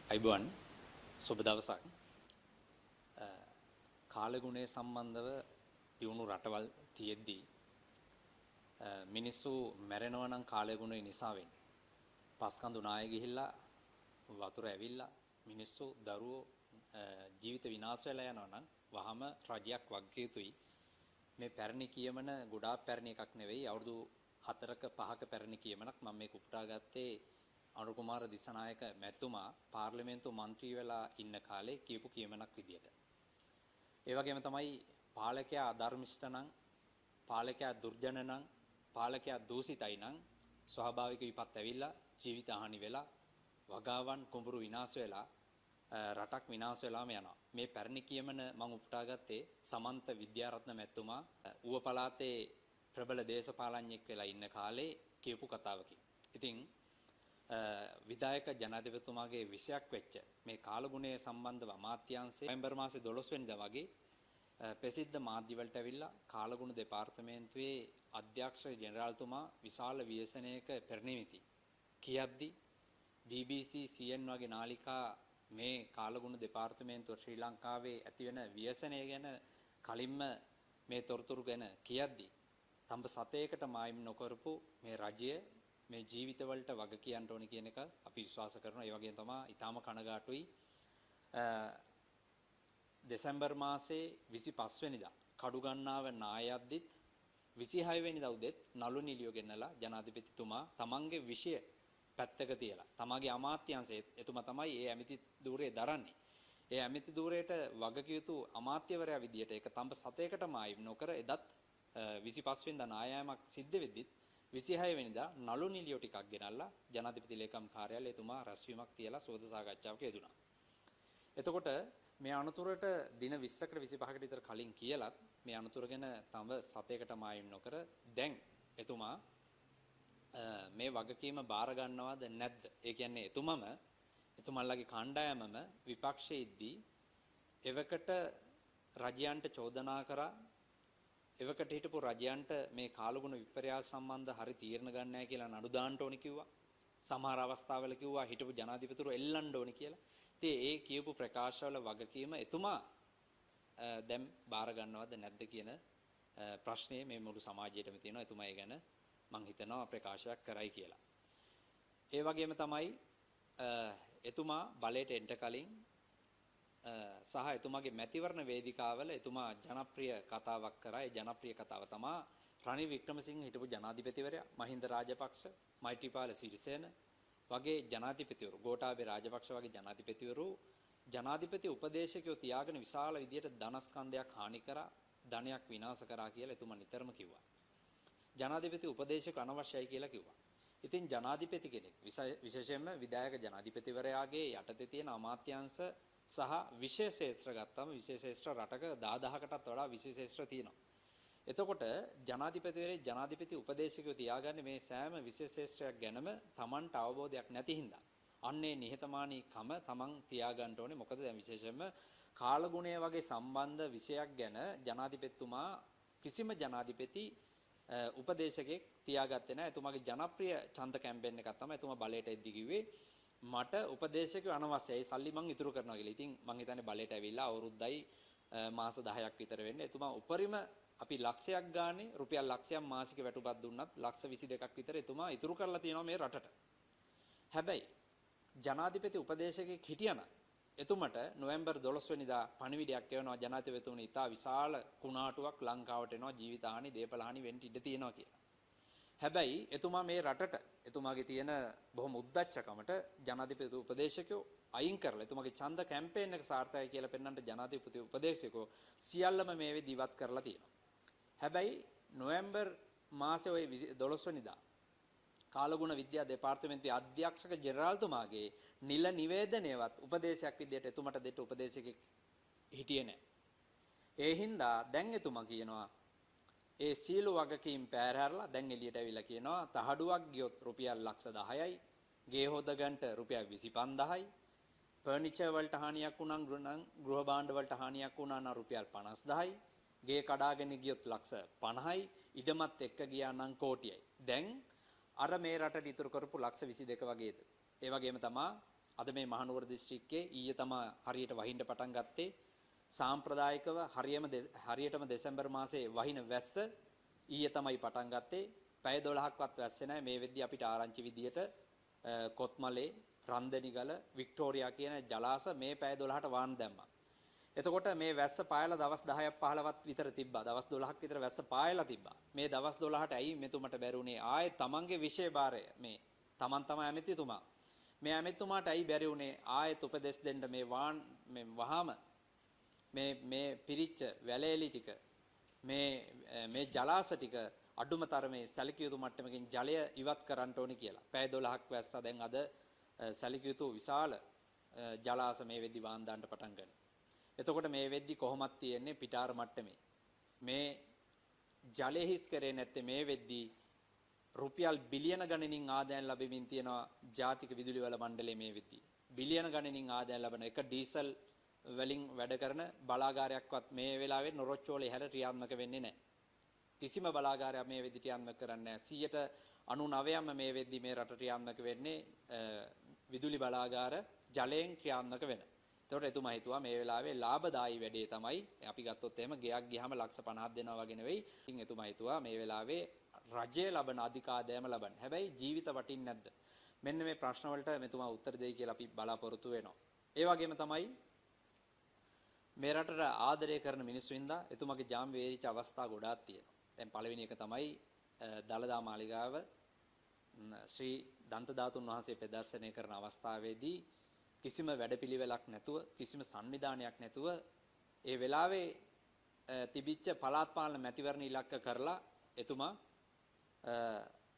අයිබෝන් සුබ දවසක්. කාලගුණය සම්බන්ධව දියුණු රටවල් තියෙද්දී මිනිස්සු මැරෙනවා නම් කාලගුණය නිසා වෙන්නේ. පස්කන්දු නාය ගිහිල්ලා වතුර ඇවිල්ලා මිනිස්සු දරුවෝ ජීවිත විනාශ වෙලා යනවා නම් වහම රජයක් වගකිය යුතුයි. මේ පැරණි කියමන ගොඩාක් පැරණි එකක් නෙවෙයි. අවුරුදු 4ක 5ක පැරණි කියමනක්. මම මේක උපුටා ගත්තේ අනුර කුමාර දිසානායක මැතිතුමා පාර්ලිමේන්තු මන්ත්‍රී වෙලා ඉන්න කාලේ කියපු කියමනක් විදියට. ඒ වගේම තමයි පාලකයා අධර්මිෂ්ඨ නම්, පාලකයා දුර්ජන නම්, පාලකයා දූෂිතයි නම් ස්වාභාවික විපත් ඇවිල්ලා ජීවිත හානි වෙලා වගාවන් කුඹුරු විනාශ වෙලා රටක් විනාශ වෙලාම යනවා. මේ පැරණි කියමන මම උපුටා ගත්තේ සමන්ත විද්‍යාරත්න මැතිතුමා ඌව පළාතේ ප්‍රබල දේශපාලඥයෙක් වෙලා ඉන්න කාලේ කියපු කතාවකින්. ඉතින් විධායක ජනාධිපතිතුමාගේ විෂයක් වෙච්ච මේ කාලගුණය සම්බන්ධව අමාත්‍යාංශයේ නොවැම්බර් මාසේ 12 වෙනිදා වගේ ප්‍රසිද්ධ මාධ්‍ය වලට ඇවිල්ලා කාලගුණ දෙපාර්තමේන්තුවේ අධ්‍යක්ෂ ජෙනරාල්තුමා විශාල ව්‍යසනයක පෙරනිමිති කියද්දි BBC CN වගේ නාලිකා මේ කාලගුණ දෙපාර්තමේන්තුව ශ්‍රී ලංකාවේ ඇතිවෙන ව්‍යසනය ගැන කලින්ම මේ තොරතුරු ගැන කියද්දි තඹ සතේකට මායිම් නොකරපු මේ රජය මේ ජීවිතවලට වග කියන්න ඕනි කියන එක අපි විශ්වාස කරනවා. ඒ වගේම තමයි ඊටාම කනගාටුයි දෙසැම්බර් මාසේ 25 වෙනිදා කඩුගන්නාව නායද්දිත් 26 වෙනිදා උදෙත් නළු නිලියෝ ගෙන්නලා ජනාධිපතිතුමා තමන්ගේ විෂය පැත්තක තියලා තමගේ අමාත්‍යාංශයේ එතුමා තමයි ඒ ඇමති ධූරය දරන්නේ. ඒ ඇමති ධූරයට වගකිය යුතු අමාත්‍යවරයා විදියට ඒක තඹ සතේකට මායිම් නොකර එදත් 25 වෙනිදා නායෑමක් සිද්ධ වෙද්දිත් 26 වෙනිදා නළු නිලියෝ ටිකක් ගෙනල්ලා ජනාධිපති ලේකම් කාර්යාලයේ එතුමා රැස්වීමක් තියලා සෝද සාකච්ඡාවක යෙදුණා. එතකොට මේ අනුතුරට දින 20කට 25කට විතර කලින් කියලත් මේ අනුතුර ගැන තඹ සතේකට මායිම් නොකර දැන් එතුමා මේ වගකීම බාර ගන්නවද නැද්ද? ඒ කියන්නේ එතුමන්ලගේ කණ්ඩායමම විපක්ෂයේ ඉද්දී එවකට රජයන්ට චෝදනා කරා. එවකට හිටපු රජයන්ට මේ කාලගුණ විපර්යාස සම්බන්ධ හරි තීරණ ගන්න නැහැ කියලා නඩු දාන්න ඕනි කිව්වා. සමහර අවස්ථාවල කිව්වා හිටපු ජනාධිපතිතුරු එල්ලන්න ඕනි කියලා. ඉතින් ඒ කියපු ප්‍රකාශවල වගකීම එතුමා දැන් බාර ගන්නවද නැද්ද කියන ප්‍රශ්නේ මේ මුළු සමාජයේටම තියෙනවා. එතුමා ඒ ගැන මම හිතනවා ප්‍රකාශයක් කරයි කියලා. ඒ වගේම තමයි එතුමා බලයට එන්න කලින් සහ එතුමාගේ මැතිවරණ වේදිකාවල එතුමා ජනප්‍රිය කතාවක් කරා. ඒ ජනප්‍රිය කතාව තමයි රනිල් වික්‍රමසිංහ හිටපු ජනාධිපතිවරයා, මහින්ද රාජපක්ෂ, මෛත්‍රීපාල සිරිසේන වගේ ජනාධිපතිවරු, ගෝඨාභය රාජපක්ෂ වගේ ජනාධිපතිවරු ජනාධිපති උපදේශකයෝ තියාගෙන විශාල විදියට ධනස්කන්ධයක් හානි කරා, ධනයක් විනාශ කරා කියලා එතුමා නිතරම කිව්වා. ජනාධිපති උපදේශක අනවශ්‍යයි කියලා කිව්වා. ඉතින් ජනාධිපති කෙනෙක් විශේෂයෙන්ම විධායක ජනාධිපතිවරයාගේ යටතේ තියෙන අමාත්‍යාංශ සහ විශේෂ ශාස්ත්‍ර ගත්තම විශේෂ ශාස්ත්‍ර රටක 10000කටත් වඩා විශේෂ ශාස්ත්‍ර තියෙනවා. එතකොට ජනාධිපතිවරේ ජනාධිපති උපදේශකයෝ තියාගන්නේ මේ සෑම විශේෂ ශාස්ත්‍රයක් ගැනම Tamanට අවබෝධයක් නැති හින්දා. අන්නේ නිහතමානීකම Taman තියාගන්න ඕනේ. මොකද දැන් විශේෂයෙන්ම කාලගුණය වගේ සම්බන්ධ විෂයක් ගැන ජනාධිපතිතුමා කිසිම ජනාධිපති උපදේශකෙක් තියාගත්තේ නැහැ. එතුමාගේ ජනප්‍රිය ඡන්ද කැම්පේන් එකක් තමයි එතුමා බලයට එද්දි කිව්වේ මට උපදේශකයෝ අනවශ්‍යයි සල්ලි මං ඉතුරු කරනවා කියලා. ඉතින් මං හිතන්නේ බලයට ඇවිල්ලා අවුරුද්දයි මාස 10ක් විතර වෙන්නේ. එතුමා උපරිම අපි ලක්ෂයක් ගානේ රුපියල් ලක්ෂයක් මාසික වැටුපක් දුන්නත් ලක්ෂ 22ක් විතර එතුමා ඉතුරු කරලා තියෙනවා මේ රටට. හැබැයි ජනාධිපති උපදේශකෙක් හිටියනම් එතුමට නොවැම්බර් 12 වෙනිදා පණිවිඩයක් එවනවා ජනාධිපතිතුමනි ඉතා විශාල කුණාටුවක් ලංකාවට එනවා ජීවිතහානි දේපලහානි වෙන්න ඉඩ තියෙනවා කියලා. හැබැයි එතුමා මේ රටට එතුමාගේ තියෙන බොහොම උද්දච්චකමට ජනාධිපති උපදේශකයෝ අයින් කරලා එතුමාගේ ඡන්ද කැම්පේන් එක සාර්ථකයි කියලා පෙන්වන්න ජනාධිපති උපදේශකයෝ සියල්ලම මේ වෙද්දි ඉවත් කරලා තියෙනවා. හැබැයි නොවැම්බර් මාසේ ওই 12 වෙනිදා කාලගුණ විද්‍යා දෙපාර්තමේන්තුවේ අධ්‍යක්ෂක ජෙනරාල්තුමාගේ නිල නිවේදනයවත් උපදේශයක් විදියට එතුමට දෙට උපදේශකෙක් හිටියේ නැහැ. ඒ හින්දා දැන් එතුමා කියනවා ඒ සීල වගකීම් පෑරහැරලා දැන් එළියට ඇවිල්ලා කියනවා තහඩුවක් ගියොත් රුපියල් ලක්ෂ 10යි, ගේ හොදගන්ට රුපියල් 25000යි, ෆර්නිචර් වලට හානියක් වුණා නම් ගෘහ භාණ්ඩ වලට හානියක් වුණා නම් රුපියල් 50000යි, ගේ කඩාගෙන ගියොත් ලක්ෂ 50යි, ඉඩමත් එක්ක ගියා නම් කෝටියයි. දැන් අර මේ රටට ඉතුරු කරපු ලක්ෂ 22 වගේද. ඒ වගේම තමයි අද මේ මහනුවර දිස්ත්‍රික්කයේ ඊයේ තමයි හරියට වහින්න පටන් ගත්තේ. සාම්ප්‍රදායිකව හරියටම දෙසැම්බර් මාසයේ වහින වැස්ස ඊයේ තමයි පටන් ගත්තේ. පැය 12ක්වත් වැස්සේ නැහැ. මේ වෙද්දි අපිට ආරංචි විදියට කොත්මලේ, රන්දනිගල, වික්ටෝරියා කියන ජලාශ මේ පැය 12ට වාන් දැම්මා. එතකොට මේ වැස්ස පායලා දවස් 10ක් 15ක් විතර තිබ්බා. දවස් 12ක් විතර වැස්ස පායලා තිබ්බා. මේ දවස් 12ට ඇයි මෙතුමට බැරුණේ ආයේ තමන්ගේ විෂය භාරය මේ තමන් තමයි ඇමතිතුමා. මේ ඇමතිතුමාට ඇයි බැරි වුණේ ආයෙත් උපදෙස් දෙන්න මේ වහාම මේ පිරිච්ච වැලේලි ටික මේ ජලාශ ටික අඩුම තරමේ සැලකිය යුතු මට්ටමකින් ජලය ඉවත් කරන්න ඕනේ කියලා. පැය 12ක් වැස්සා දැන් අද සැලකිය යුතු විශාල ජලාශ මේ වෙද්දි වාන් දාන්න පටන් ගන්නවා. එතකොට මේ වෙද්දි කොහොමද තියෙන්නේ පිටාර මට්ටමේ. මේ ජලය හිස් කරේ නැත්තේ මේ වෙද්දි රුපියල් බිලියන ගණනින් ආදායම් ලැබෙමින් තියෙනවා ජාතික විදුලි වල මණ්ඩලයේ මේ වෙද්දි. බිලියන ගණනින් ආදායම් ලැබෙන එක ඩීසල් වලින් වැඩ කරන බලාගාරයක්වත් මේ වෙලාවේ නොරොච්චෝ වල ඉහළ ක්‍රියාත්මක වෙන්නේ නැහැ. කිසිම බලාගාරයක් මේ වෙද්දි ක්‍රියාත්මක කරන්නේ නැහැ. 99%ම මේ වෙද්දි මේ රට ක්‍රියාත්මක වෙන්නේ විදුලි බලාගාර ජලයෙන් ක්‍රියාත්මක වෙන. එතකොට එතුමා හිතුවා මේ වෙලාවේ ලාභදායී වැඩේ තමයි අපි ගත්තොත් එහෙම ගෙයක් ගියාම ලක්ෂ 50ක් දෙනවා වගේ නෙවෙයි. ඉතින් එතුමා හිතුවා මේ වෙලාවේ රජය ලබන අධික ආදායම ලබන්න. හැබැයි ජීවිත වටින්නේ නැද්ද? මෙන්න මේ ප්‍රශ්න වලට මෙතුමා උත්තර දෙයි කියලා අපි බලාපොරොත්තු වෙනවා. ඒ වගේම තමයි මේ රටට ආදරය කරන මිනිස්සු ඉඳලා එතුමාගේ ජාම් වේරිච්ච අවස්ථා ගොඩාක් තියෙනවා. දැන් පළවෙනි එක තමයි දලදා මාලිගාව ශ්‍රී දන්ත ධාතුන් වහන්සේ ප්‍රදර්ශනය කරන අවස්ථාවේදී කිසිම වැඩපිළිවෙලක් නැතුව කිසිම සංවිධානයක් නැතුව ඒ වෙලාවේ තිබිච්ච පළාත් පාලන මැතිවරණ ඉලක්ක කරලා එතුමා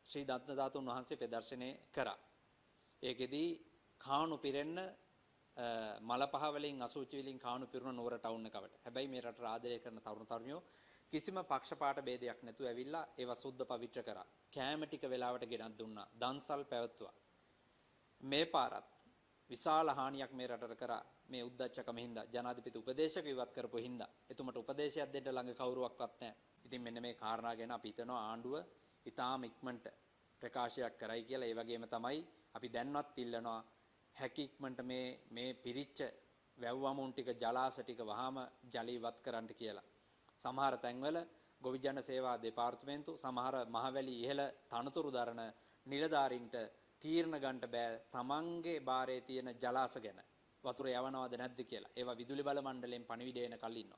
ශ්‍රී දන්ත ධාතුන් වහන්සේ ප්‍රදර්ශනය කරා. ඒකෙදී කාණු පිරෙන්න මලපහ වලින් අසුචි වලින් කාණු පිරුණ නුවර ටවුන් එකවට. හැබැයි මේ රට ආදරය කරන තරුණ තරුණියෝ කිසිම පක්ෂපාත ભેදයක් නැතුව ඇවිල්ලා ඒවා සුද්ධ පවිත්‍ර කරා. කෑම ටික වෙලාවට ගෙනත් දුන්නා. දන්සල් පැවැත්තුවා. මේ පාරත් විශාල හානියක් මේ රටට කරා. මේ උද්දච්චකම හින්දා ජනාධිපති උපදේශක ඉවත් කරපු හින්දා එතුමට උපදේශයක් දෙන්න ළඟ කවුරුවක්වත් නැහැ. ඉතින් මෙන්න මේ කාරණා ගැන අපි හිතනවා ආණ්ඩුව ඉතාම ඉක්මනට ප්‍රකාශයක් කරයි කියලා. ඒ වගේම තමයි අපි දැන්වත් ඉල්ලනවා හැකි ඉක්මනට මේ පිරිච්ච වැව්වමුන් ටික ජලාශ ටික වහාම ජල ඉවත් කරන්න කියලා. සමහර තැන්වල ගොවි ජන සේවා දෙපාර්තමේන්තු සමහර මහවැලි ඉහළ තනතුරු දරන නිලධාරීන්ට තීරණ ගන්න බෑ තමන්ගේ බාරේ තියෙන ජලාශ ගැන වතුර යවනවද නැද්ද කියලා. ඒවා විදුලි බල මණ්ඩලයෙන් පණිවිඩය එන කල් ඉන්නවා.